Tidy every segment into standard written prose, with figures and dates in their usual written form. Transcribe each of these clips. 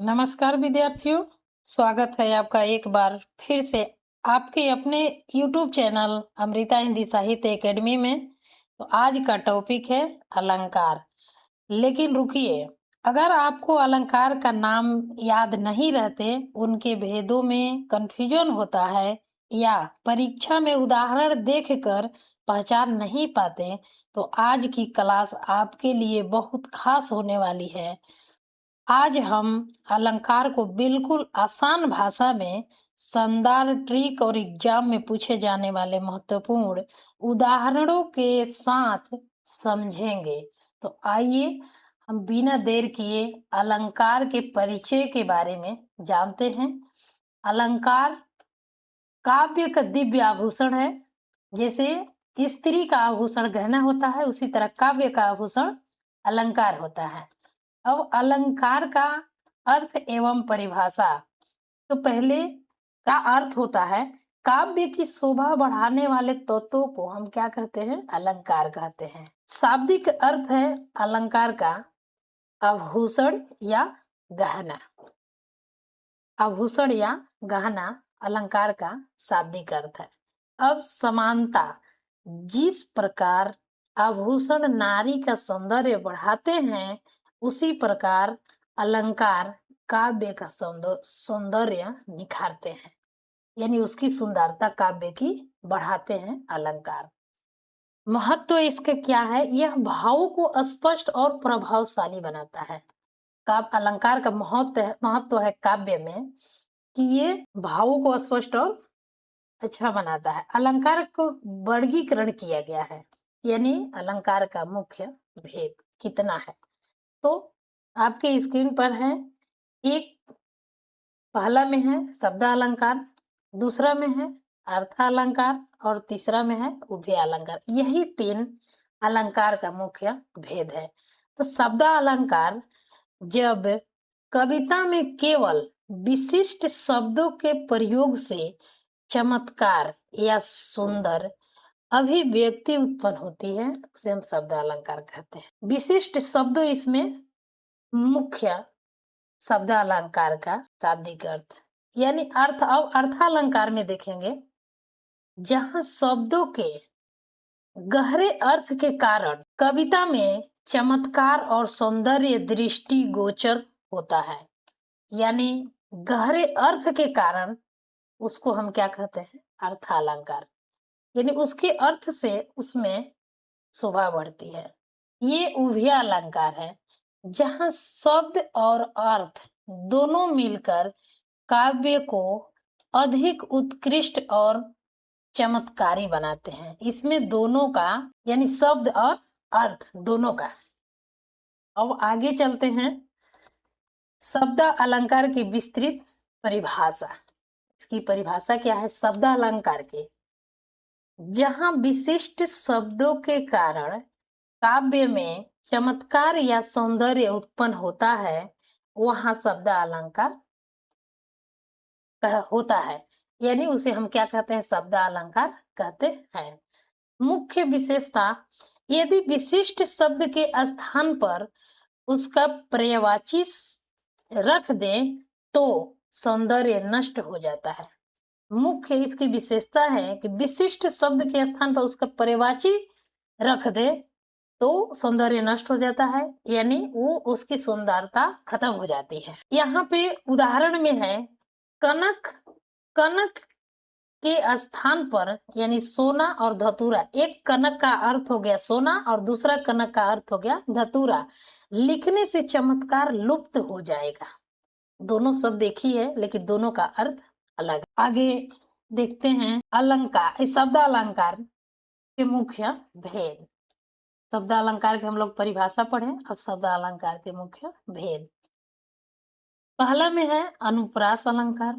नमस्कार विद्यार्थियों, स्वागत है आपका एक बार फिर से आपके अपने YouTube चैनल अमृता हिंदी साहित्य एकेडमी में। तो आज का टॉपिक है अलंकार। लेकिन रुकिए, अगर आपको अलंकार का नाम याद नहीं रहते, उनके भेदों में कंफ्यूजन होता है या परीक्षा में उदाहरण देखकर पहचान नहीं पाते, तो आज की क्लास आपके लिए बहुत खास होने वाली है। आज हम अलंकार को बिल्कुल आसान भाषा में शानदार ट्रिक और एग्जाम में पूछे जाने वाले महत्वपूर्ण उदाहरणों के साथ समझेंगे। तो आइए हम बिना देर किए अलंकार के परिचय के बारे में जानते हैं। अलंकार काव्य का दिव्य आभूषण है। जैसे स्त्री का आभूषण गहना होता है, उसी तरह काव्य का आभूषण अलंकार होता है। अब अलंकार का अर्थ एवं परिभाषा। तो पहले का अर्थ होता है काव्य की शोभा बढ़ाने वाले तत्वों को हम क्या कहते हैं? अलंकार कहते हैं। शाब्दिक अर्थ है अलंकार का आभूषण या गहना। आभूषण या गहना अलंकार का शाब्दिक अर्थ है। अब समानता, जिस प्रकार आभूषण नारी का सौंदर्य बढ़ाते हैं, उसी प्रकार अलंकार काव्य का सौंदर्य निखारते हैं, यानी उसकी सुंदरता काव्य की बढ़ाते हैं अलंकार। महत्व इसका क्या है? यह भावों को स्पष्ट और प्रभावशाली बनाता है। काव्य अलंकार का महत्व है काव्य में कि ये भावों को स्पष्ट और अच्छा बनाता है। अलंकार को वर्गीकरण किया गया है, यानी अलंकार का मुख्य भेद कितना है। तो आपके स्क्रीन पर है, एक पहला में है शब्द अलंकार, दूसरा में है अर्थ अलंकार और तीसरा में है उभय अलंकार। यही तीन अलंकार का मुख्य भेद है। तो शब्द अलंकार जब कविता में केवल विशिष्ट शब्दों के प्रयोग से चमत्कार या सुंदर अभिव्यक्ति उत्पन्न होती है, उसे हम शब्द अलंकार कहते हैं। विशिष्ट शब्द इसमें मुख्य शब्द अलंकार का शाब्दिक अर्थ यानी अर्थ। अब अर्थालंकार में देखेंगे, जहां शब्दों के गहरे अर्थ के कारण कविता में चमत्कार और सौंदर्य दृष्टि गोचर होता है, यानी गहरे अर्थ के कारण उसको हम क्या कहते हैं? अर्थालंकार, यानी उसके अर्थ से उसमें शोभा बढ़ती है। ये उभय अलंकार है, जहां शब्द और अर्थ दोनों मिलकर काव्य को अधिक उत्कृष्ट और चमत्कारी बनाते हैं। इसमें दोनों का, यानी शब्द और अर्थ दोनों का। अब आगे चलते हैं, शब्द अलंकार की विस्तृत परिभाषा। इसकी परिभाषा क्या है? शब्द अलंकार के जहां विशिष्ट शब्दों के कारण काव्य में चमत्कार या सौंदर्य उत्पन्न होता है, वहां शब्द अलंकार होता है, यानी उसे हम क्या कहते हैं? शब्द अलंकार कहते हैं। मुख्य विशेषता, यदि विशिष्ट शब्द के स्थान पर उसका पर्यायवाची रख दें तो सौंदर्य नष्ट हो जाता है। मुख्य इसकी विशेषता है कि विशिष्ट शब्द के स्थान पर उसका पर्यायवाची रख दे तो सौंदर्य नष्ट हो जाता है, यानी वो उसकी सुंदरता खत्म हो जाती है। यहाँ पे उदाहरण में है कनक। कनक के स्थान पर यानी सोना और धतूरा। एक कनक का अर्थ हो गया सोना और दूसरा कनक का अर्थ हो गया धतूरा। लिखने से चमत्कार लुप्त हो जाएगा। दोनों शब्द एक ही है, लेकिन दोनों का अर्थ अलग। आगे देखते हैं अलंकार, शब्द अलंकार के मुख्य भेद। शब्द अलंकार के हम लोग परिभाषा पढ़े, अब शब्द अलंकार के मुख्य भेद। पहला में है अनुप्रास अलंकार,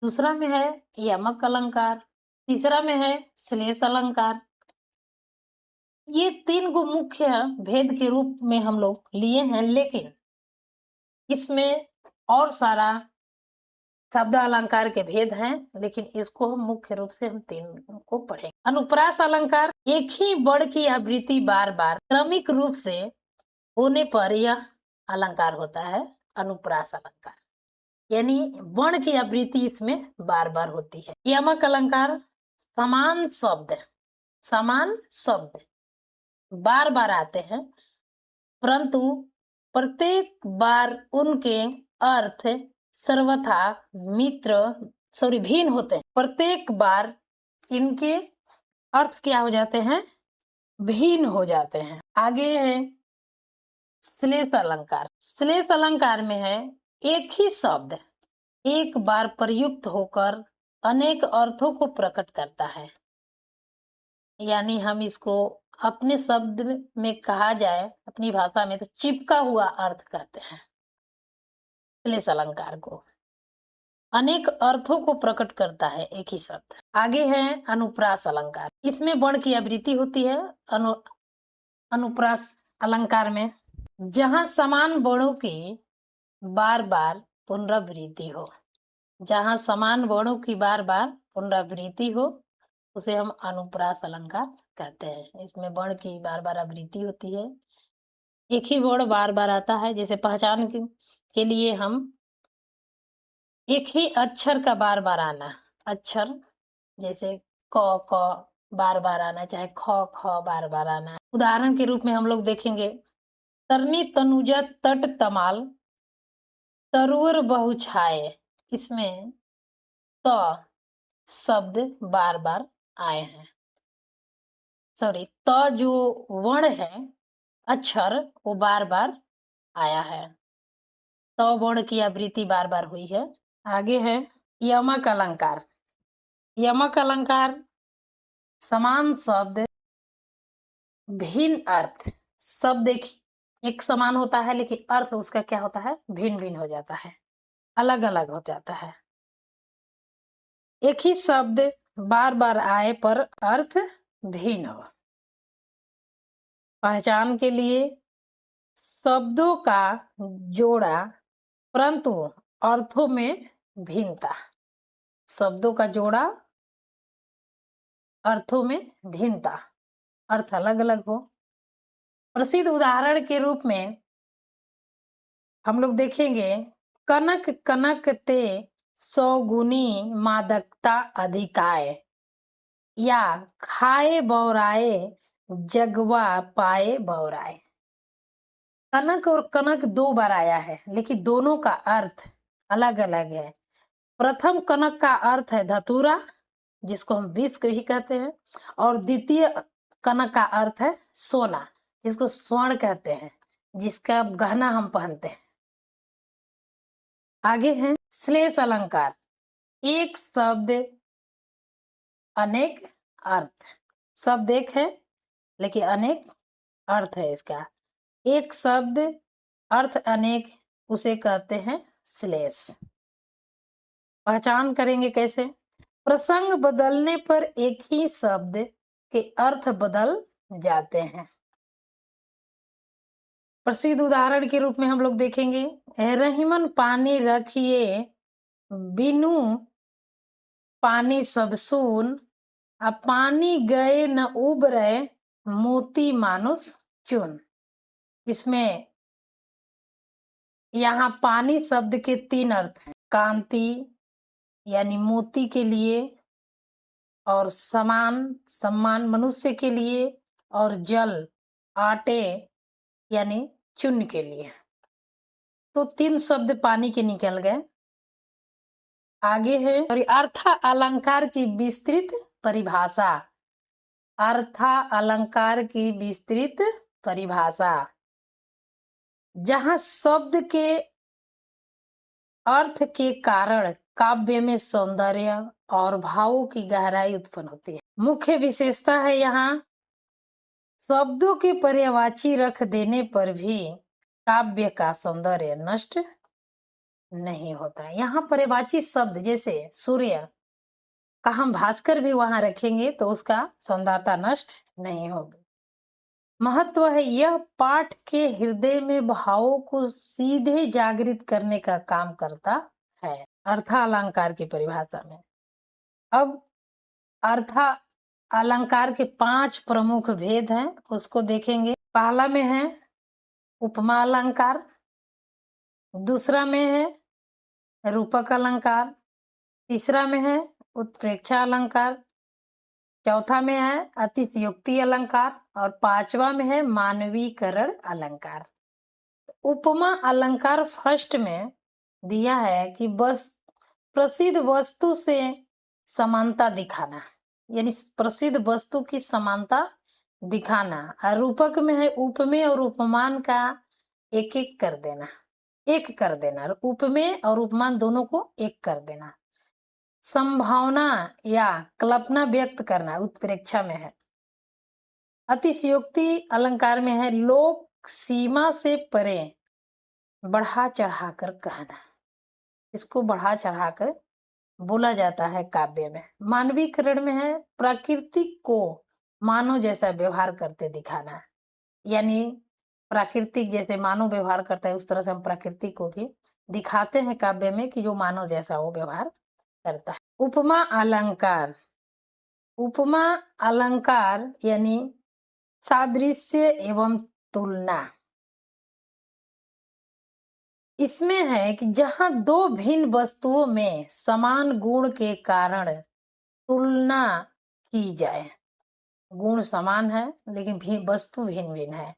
दूसरा में है यमक अलंकार, तीसरा में है श्लेष अलंकार। ये तीन को मुख्य भेद के रूप में हम लोग लिए हैं, लेकिन इसमें और सारा शब्द अलंकार के भेद हैं, लेकिन इसको हम मुख्य रूप से हम तीन को पढ़ेंगे। अनुप्रास अलंकार, एक ही वर्ण की आवृत्ति बार बार क्रमिक रूप से होने पर यह अलंकार होता है। अनुप्रास अलंकार, यानी वर्ण की आवृत्ति इसमें बार बार होती है। यमक अलंकार समान शब्द बार बार आते हैं, परंतु प्रत्येक बार उनके अर्थ सर्वथा भिन्न होते हैं। प्रत्येक बार इनके अर्थ क्या हो जाते हैं? भिन्न हो जाते हैं। आगे है श्लेष अलंकार। श्लेष अलंकार में है एक ही शब्द एक बार प्रयुक्त होकर अनेक अर्थों को प्रकट करता है, यानी हम इसको अपने शब्द में कहा जाए अपनी भाषा में तो चिपका हुआ अर्थ कहते हैं श्लेष अलंकार को। अनेक अर्थों को प्रकट करता है एक ही शब्द। आगे है अनुप्रास अलंकार। इसमें वर्ण की आवृत्ति होती है। अनुप्रास अलंकार में जहां समान वर्णों की बार बार पुनरावृत्ति हो, जहां समान वर्णों की बार बार पुनरावृत्ति हो उसे हम अनुप्रास अलंकार कहते हैं। इसमें वर्ण की बार बार आवृत्ति होती है, एक ही वर्ण बार बार आता है। जैसे पहचान के लिए हम एक ही अक्षर का बार बार आना, अक्षर जैसे क बार बार आना, चाहे ख बार बार आना। उदाहरण के रूप में हम लोग देखेंगे तरनी तनुजा तट तमाल तरुवर बहु छाए, इसमें त शब्द बार बार आए हैं। त जो वर्ण है अक्षर वो बार बार आया है, त वर्ण की आवृत्ति बार बार हुई है। आगे है यमक अलंकार। यमक अलंकार समान शब्द भिन्न अर्थ, शब्द एक समान होता है लेकिन अर्थ उसका क्या होता है? भिन्न भिन्न हो जाता है, अलग अलग हो जाता है। एक ही शब्द बार बार आए पर अर्थ भिन्न हो। पहचान के लिए शब्दों का जोड़ा परंतु अर्थों में भिन्नता, शब्दों का जोड़ा अर्थों में भिन्नता, अर्थ अलग अलग हो। प्रसिद्ध उदाहरण के रूप में हम लोग देखेंगे कनक कनक ते सौगुनी मादकता अधिकाय, या खाए बौराए जगवा पाए बौराए। कनक और कनक दो बार आया है लेकिन दोनों का अर्थ अलग अलग है। प्रथम कनक का अर्थ है धतूरा, जिसको हम विष भी कहते हैं, और द्वितीय कनक का अर्थ है सोना, जिसको स्वर्ण कहते हैं, जिसका गहना हम पहनते हैं। आगे है श्लेष अलंकार। एक शब्द अनेक अर्थ, शब्द एक है लेकिन अनेक अर्थ है इसका। एक शब्द अर्थ अनेक, उसे कहते हैं श्लेष। पहचान करेंगे कैसे? प्रसंग बदलने पर एक ही शब्द के अर्थ बदल जाते हैं। प्रसिद्ध उदाहरण के रूप में हम लोग देखेंगे रहीमन पानी रखिए बिनु पानी सब सून, अब पानी गए न उबरे मोती मानुष चुन। इसमें यहाँ पानी शब्द के तीन अर्थ हैं, कांति यानी मोती के लिए, और सम्मान मनुष्य के लिए, और जल आटे यानी चुन के लिए। तो तीन शब्द पानी के निकल गए। आगे है अर्थ अलंकार की विस्तृत परिभाषा। अर्थ अलंकार की विस्तृत परिभाषा, जहां शब्द के अर्थ के कारण काव्य में सौंदर्य और भावों की गहराई उत्पन्न होती है। मुख्य विशेषता है यहाँ शब्दों के पर्यायवाची रख देने पर भी काव्य का सौंदर्य नष्ट नहीं होता है। यहाँ पर्यायवाची शब्द जैसे सूर्य का हम भास्कर भी वहां रखेंगे तो उसका सौंदर्यता नष्ट नहीं होगी। महत्व है यह पाठ के हृदय में भावों को सीधे जागृत करने का काम करता है। अर्थ अलंकार की परिभाषा में अब अर्थ अलंकार के 5 प्रमुख भेद हैं, उसको देखेंगे। पहला में है उपमा अलंकार, दूसरा में है रूपक अलंकार, तीसरा में है उत्प्रेक्षा अलंकार, चौथा में है अतिशयोक्ति अलंकार और पांचवा में है मानवीकरण अलंकार। उपमा अलंकार फर्स्ट में दिया है कि बस प्रसिद्ध वस्तु से समानता दिखाना, यानी प्रसिद्ध वस्तु की समानता दिखाना। और रूपक में है उपमेय और उपमान का एक एक कर देना, एक कर देना, उपमेय और उपमान दोनों को एक कर देना। संभावना या कल्पना व्यक्त करना उत्प्रेक्षा में है। अतिशयोक्ति अलंकार में है लोक सीमा से परे बढ़ा चढ़ाकर कहना, इसको बढ़ा चढ़ाकर बोला जाता है काव्य में। मानवीकरण में है प्राकृतिक को मानव जैसा व्यवहार करते दिखाना, यानी प्राकृतिक जैसे मानव व्यवहार करता है उस तरह से हम प्रकृति को भी दिखाते हैं काव्य में कि जो मानव जैसा वो व्यवहार करता है। उपमा अलंकार, उपमा अलंकार यानी सादृश्य एवं तुलना। इसमें है कि जहां दो भिन्न वस्तुओं में समान गुण के कारण तुलना की जाए, गुण समान है लेकिन वस्तु भिन्न भिन्न है,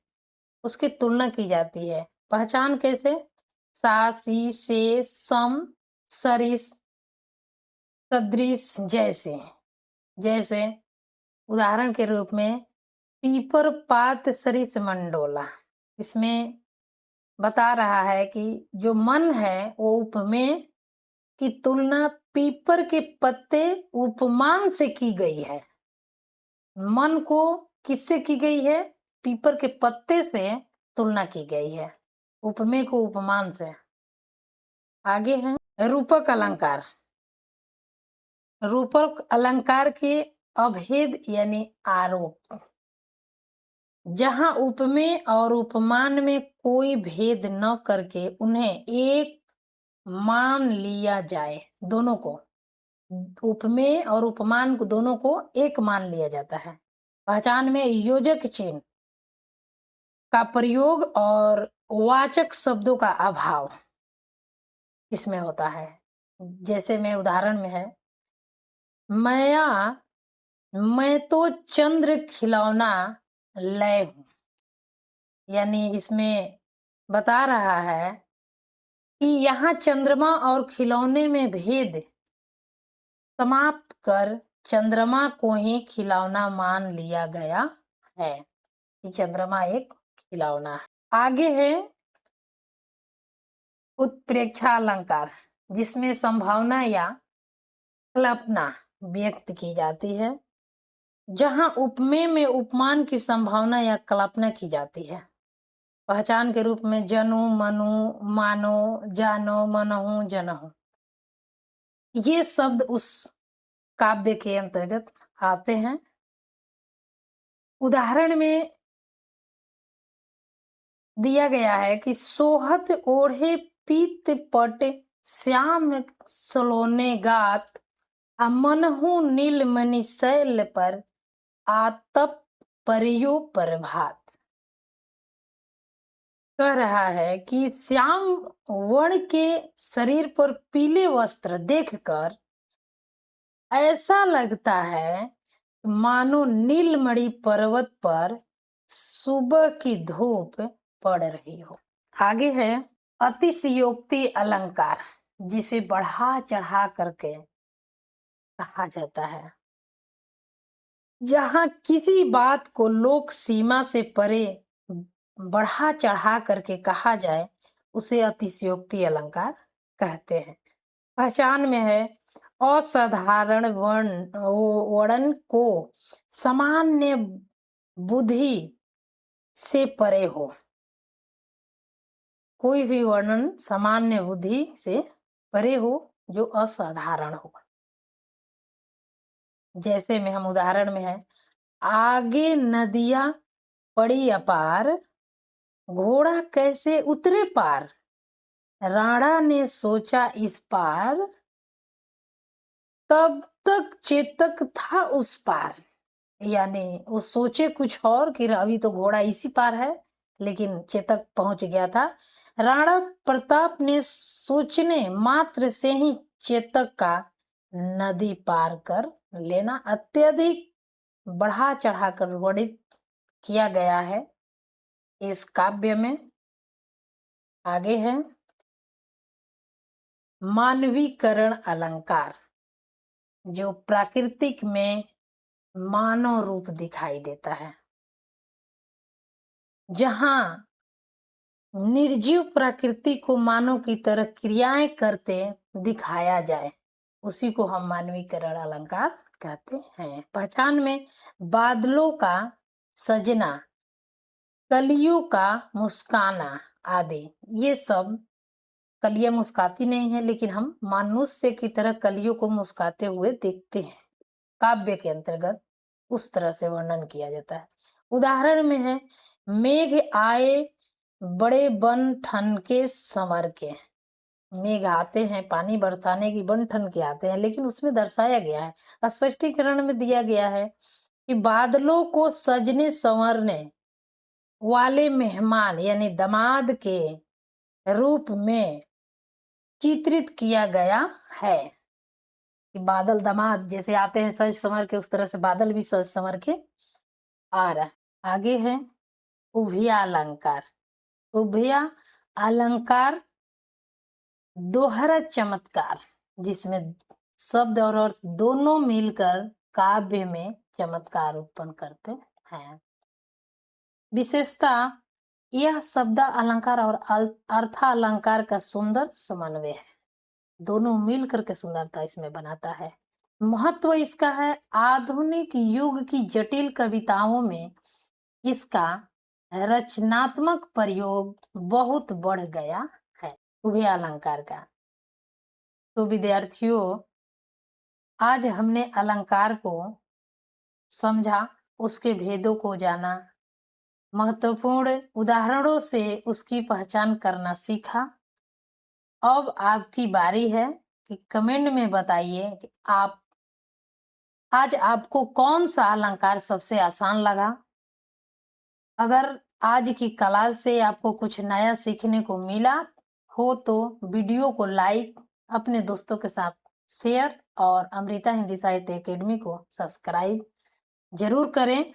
उसकी तुलना की जाती है। पहचान कैसे? सा, सी, से, सम, सरिस, सदृश, जैसे। जैसे उदाहरण के रूप में पीपर पात सरिस मंडोला, इसमें बता रहा है कि जो मन है वो उपमेय की तुलना पीपर के पत्ते उपमान से की गई है। मन को किससे की गई है? पीपर के पत्ते से तुलना की गई है, उपमेय को उपमान से। आगे है रूपक अलंकार। रूपक अलंकार के अभेद यानी आरोप, जहां उपमेय और उपमान में कोई भेद न करके उन्हें एक मान लिया जाए, दोनों को, उपमेय और उपमान को दोनों को एक मान लिया जाता है। पहचान में योजक चिन्ह का प्रयोग और वाचक शब्दों का अभाव इसमें होता है। जैसे में उदाहरण में है मैं तो चंद्र खिलौना लय हूं, यानी इसमें बता रहा है कि यहाँ चंद्रमा और खिलौने में भेद समाप्त कर चंद्रमा को ही खिलौना मान लिया गया है, कि चंद्रमा एक खिलौना है। आगे है उत्प्रेक्षा अलंकार, जिसमें संभावना या कल्पना व्यक्त की जाती है, जहां उपमेय में उपमान की संभावना या कल्पना की जाती है। पहचान के रूप में जनु, मनु, मानो, जानो, मनहु, जनहु, ये शब्द उस काव्य के अंतर्गत आते हैं। उदाहरण में दिया गया है कि सोहत ओढ़े पीत पट श्याम सलोने गात मनहु नील मणि शैल पर आतप परियो प्रभात। कह रहा है कि श्याम वर्ण के शरीर पर पीले वस्त्र देखकर ऐसा लगता है मानो नीलमणि पर्वत पर सुबह की धूप पड़ रही हो। आगे है अतिशयोक्ति अलंकार, जिसे बढ़ा चढ़ा करके कहा जाता है। जहां किसी बात को लोक सीमा से परे बढ़ा चढ़ा करके कहा जाए उसे अतिशयोक्ति अलंकार कहते हैं। पहचान में है असाधारण वर्णन को सामान्य बुद्धि से परे हो, कोई भी वर्णन सामान्य बुद्धि से परे हो जो असाधारण हो। जैसे में हम उदाहरण में है आगे नदियां पड़ी अपार घोड़ा कैसे उतरे पार, राणा ने सोचा इस पार तब तक चेतक था उस पार, यानी वो सोचे कुछ और कि अभी तो घोड़ा इसी पार है लेकिन चेतक पहुंच गया था राणा प्रताप ने सोचने मात्र से ही चेतक का नदी पार कर लेना अत्यधिक बढ़ा चढ़ाकर वर्णित किया गया है इस काव्य में। आगे है मानवीकरण अलंकार, जो प्राकृतिक में मानव रूप दिखाई देता है। जहां निर्जीव प्रकृति को मानव की तरह क्रियाएं करते दिखाया जाए, उसी को हम मानवीकरण अलंकार कहते हैं। पहचान में बादलों का सजना, कलियों का मुस्काना आदि, ये सब कलियां मुस्काती नहीं है, लेकिन हम मनुष्य की तरह कलियों को मुस्काते हुए देखते हैं। काव्य के अंतर्गत उस तरह से वर्णन किया जाता है। उदाहरण में है मेघ आए बड़े बन ठन के संवर के। मेघ आते हैं, पानी बरसाने की बन ठन के आते हैं, लेकिन उसमें दर्शाया गया है, स्पष्टीकरण में दिया गया है कि बादलों को सजने संवरने वाले मेहमान यानी दामाद के रूप में चित्रित किया गया है। कि बादल दामाद जैसे आते हैं सज संवर के, उस तरह से बादल भी सज संवर के आ रहा है। आगे है उभिया अलंकार। उभिया अलंकार दोहरा चमत्कार, जिसमें शब्द और अर्थ दोनों मिलकर काव्य में चमत्कार उत्पन्न करते हैं। विशेषता यह शब्द अलंकार और अर्थ अलंकार का सुंदर समन्वय है, दोनों मिलकर के सुंदरता इसमें बनाता है। महत्व इसका है आधुनिक युग की जटिल कविताओं में इसका रचनात्मक प्रयोग बहुत बढ़ गया है, उभय अलंकार का। तो विद्यार्थियों, आज हमने अलंकार को समझा, उसके भेदों को जाना, महत्वपूर्ण उदाहरणों से उसकी पहचान करना सीखा। अब आपकी बारी है कि कमेंट में बताइए कि आज आपको कौन सा अलंकार सबसे आसान लगा। अगर आज की क्लास से आपको कुछ नया सीखने को मिला हो तो वीडियो को लाइक, अपने दोस्तों के साथ शेयर और अमृता हिंदी साहित्य एकेडमी को सब्सक्राइब जरूर करें।